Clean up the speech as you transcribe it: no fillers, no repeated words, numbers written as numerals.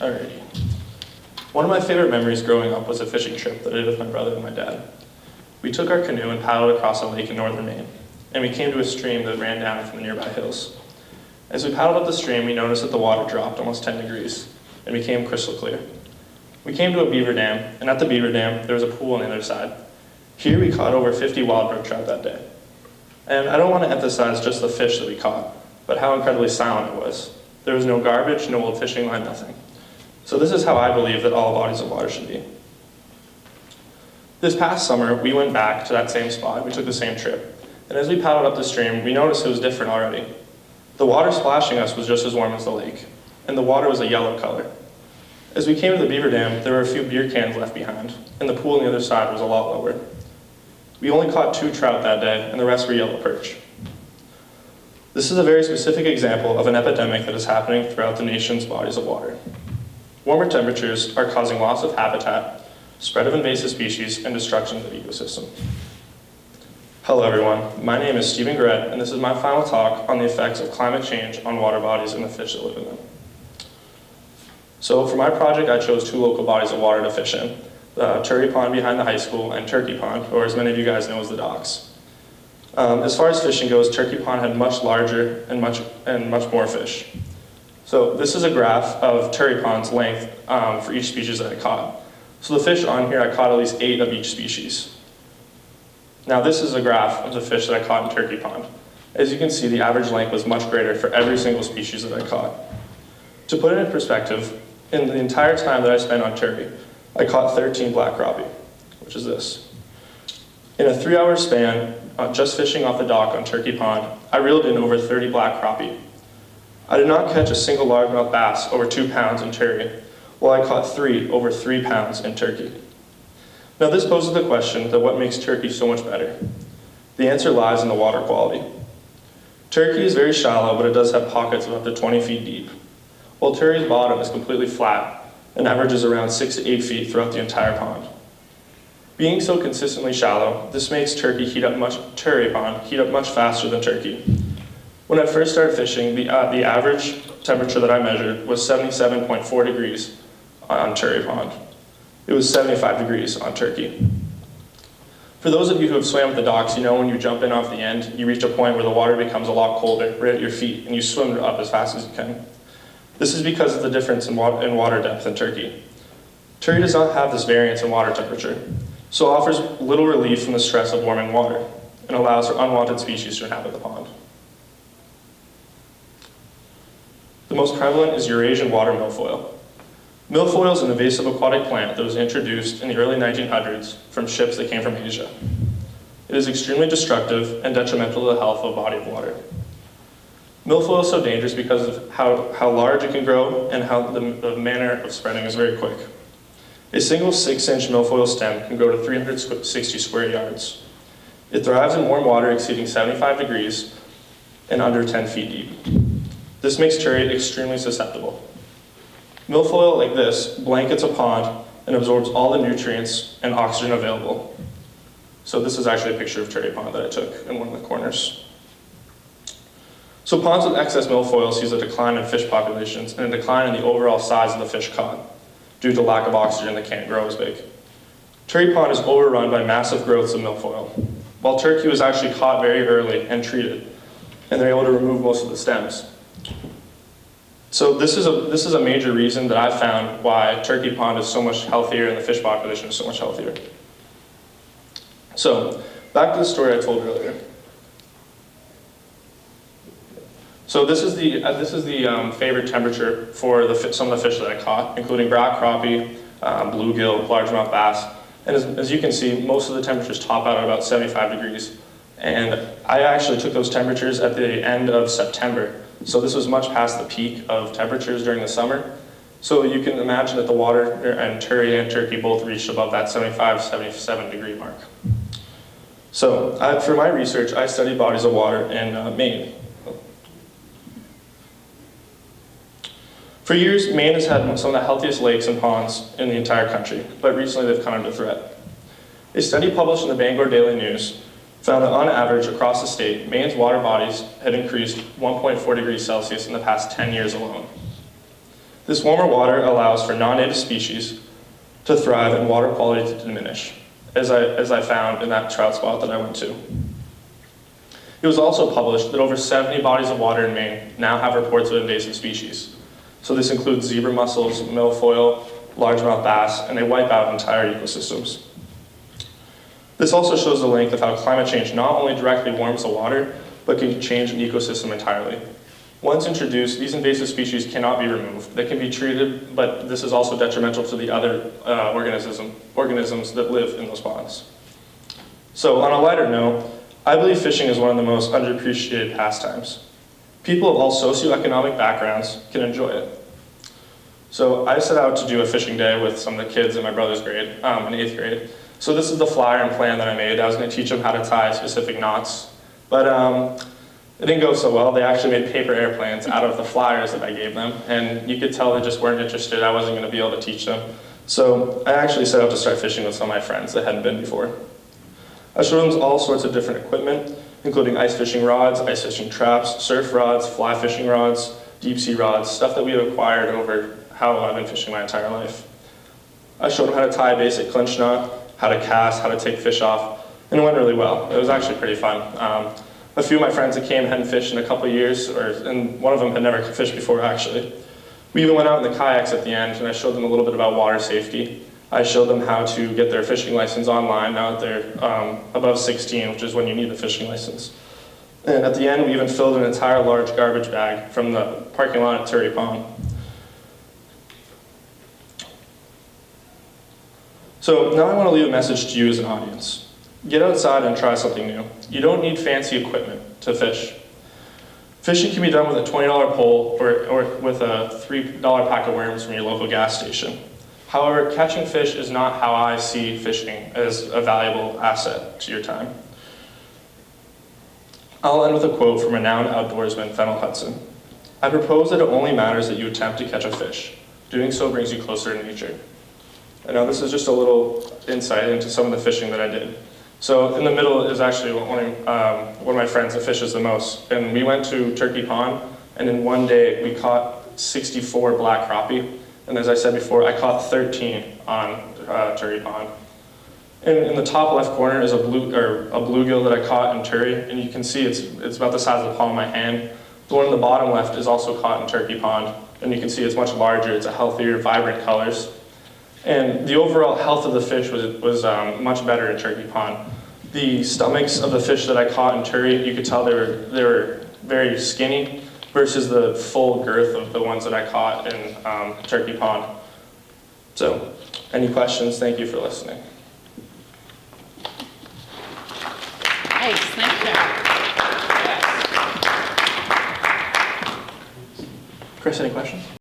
Alrighty. One of my favorite memories growing up was a fishing trip that I did with my brother and my dad. We took our canoe and paddled across a lake in northern Maine, and we came to a stream that ran down from the nearby hills. As we paddled up the stream, we noticed that the water dropped almost 10 degrees and became crystal clear. We came to a beaver dam, and at the beaver dam, there was a pool on the other side. Here we caught over 50 wild brook trout that day. And I don't want to emphasize just the fish that we caught, but how incredibly silent it was. There was no garbage, no old fishing line, nothing. So this is how I believe that all bodies of water should be. This past summer, we went back to that same spot. We took the same trip. And as we paddled up the stream, we noticed it was different already. The water splashing us was just as warm as the lake, and the water was a yellow color. As we came to the beaver dam, there were a few beer cans left behind, and the pool on the other side was a lot lower. We only caught 2 trout that day, and the rest were yellow perch. This is a very specific example of an epidemic that is happening throughout the nation's bodies of water. Warmer temperatures are causing loss of habitat, spread of invasive species, and destruction of the ecosystem. Hello everyone, my name is Stephen Gret, and this is my final talk on the effects of climate change on water bodies and the fish that live in them. So for my project, I chose 2 local bodies of water to fish in, the Turkey Pond behind the high school and Turkey Pond, or as many of you guys know as the docks. As far as fishing goes, Turkey Pond had much larger and much more fish. So this is a graph of Turkey Pond's length for each species that I caught. So the fish on here, I caught at least 8 of each species. Now this is a graph of the fish that I caught in Turkey Pond. As you can see, the average length was much greater for every single species that I caught. To put it in perspective, in the entire time that I spent on Turkey, I caught 13 black crappie, which is this. In a 3-hour span, just fishing off the dock on Turkey Pond, I reeled in over 30 black crappie. I did not catch a single largemouth bass over 2 pounds in Turkey, while I caught 3 over 3 pounds in Turkey. Now this poses the question that what makes Turkey so much better? The answer lies in the water quality. Turkey is very shallow, but it does have pockets of up to 20 feet deep, while Turkey's bottom is completely flat and averages around 6 to 8 feet throughout the entire pond. Being so consistently shallow, this makes Turkey Pond heat up much faster than Turkey. When I first started fishing, the average temperature that I measured was 77.4 degrees on Turkey Pond. It was 75 degrees on Turkey. For those of you who have swam at the docks, you know when you jump in off the end, you reach a point where the water becomes a lot colder right at your feet, and you swim up as fast as you can. This is because of the difference in water depth in Turkey. Turkey does not have this variance in water temperature, so it offers little relief from the stress of warming water, and allows for unwanted species to inhabit the pond. The most prevalent is Eurasian water milfoil. Milfoil is an invasive aquatic plant that was introduced in the early 1900s from ships that came from Asia. It is extremely destructive and detrimental to the health of a body of water. Milfoil is so dangerous because of how large it can grow and how the manner of spreading is very quick. A single 6-inch milfoil stem can grow to 360 square yards. It thrives in warm water exceeding 75 degrees and under 10 feet deep. This makes Turkey extremely susceptible. Milfoil, like this, blankets a pond and absorbs all the nutrients and oxygen available. So this is actually a picture of Turkey Pond that I took in one of the corners. So ponds with excess milfoil sees a decline in fish populations and a decline in the overall size of the fish caught due to lack of oxygen that can't grow as big. Turkey Pond is overrun by massive growths of milfoil, while Turkey was actually caught very early and treated, and they're able to remove most of the stems. So this is a major reason that I found why Turkey Pond is so much healthier and the fish population is so much healthier. So back to the story I told earlier. So this is the favorite temperature for some of the fish that I caught, including black crappie, bluegill, largemouth bass. And as you can see, most of the temperatures top out at about 75 degrees. And I actually took those temperatures at the end of September. So this was much past the peak of temperatures during the summer. So you can imagine that the water and Turkey both reached above that 75, 77 degree mark. So for my research, I studied bodies of water in Maine. For years, Maine has had some of the healthiest lakes and ponds in the entire country, but recently they've come under threat. A study published in the Bangor Daily News found that on average across the state, Maine's water bodies had increased 1.4 degrees Celsius in the past 10 years alone. This warmer water allows for non-native species to thrive and water quality to diminish, as I found in that trout spot that I went to. It was also published that over 70 bodies of water in Maine now have reports of invasive species. So this includes zebra mussels, milfoil, largemouth bass, and they wipe out entire ecosystems. This also shows the link of how climate change not only directly warms the water, but can change an ecosystem entirely. Once introduced, these invasive species cannot be removed. They can be treated, but this is also detrimental to the other organisms that live in those ponds. So on a lighter note, I believe fishing is one of the most underappreciated pastimes. People of all socioeconomic backgrounds can enjoy it. So I set out to do a fishing day with some of the kids in my brother's grade, in 8th grade. So this is the flyer and plan that I made. I was going to teach them how to tie specific knots, but it didn't go so well. They actually made paper airplanes out of the flyers that I gave them, and you could tell they just weren't interested. I wasn't going to be able to teach them. So I actually set out to start fishing with some of my friends that hadn't been before. I showed them all sorts of different equipment, including ice fishing rods, ice fishing traps, surf rods, fly fishing rods, deep sea rods, stuff that we had acquired over how I've been fishing my entire life. I showed them how to tie a basic clinch knot, how to cast, how to take fish off, and it went really well. It was actually pretty fun. A few of my friends that came hadn't fished in a couple of years, and one of them had never fished before actually. We even went out in the kayaks at the end, and I showed them a little bit about water safety. I showed them how to get their fishing license online now that they're above 16, which is when you need the fishing license. And at the end, we even filled an entire large garbage bag from the parking lot at Turry Pond. So now I want to leave a message to you as an audience. Get outside and try something new. You don't need fancy equipment to fish. Fishing can be done with a $20 pole or with a $3 pack of worms from your local gas station. However, catching fish is not how I see fishing as a valuable asset to your time. I'll end with a quote from renowned outdoorsman Fennel Hudson. I propose that it only matters that you attempt to catch a fish. Doing so brings you closer to nature. I know this is just a little insight into some of the fishing that I did. So in the middle is actually one of my friends that fishes the most. And we went to Turkey Pond, and in one day we caught 64 black crappie. And as I said before, I caught 13 on Turkey Pond. And in the top left corner is a bluegill that I caught in Turkey, and you can see it's about the size of the palm of my hand. The one in the bottom left is also caught in Turkey Pond, and you can see it's much larger. It's a healthier, vibrant colors. And the overall health of the fish was much better in Turkey Pond. The stomachs of the fish that I caught in Turkey, you could tell they were very skinny versus the full girth of the ones that I caught in Turkey Pond. So, any questions? Thank you for listening. Nice, thank you. Yes. Chris, any questions?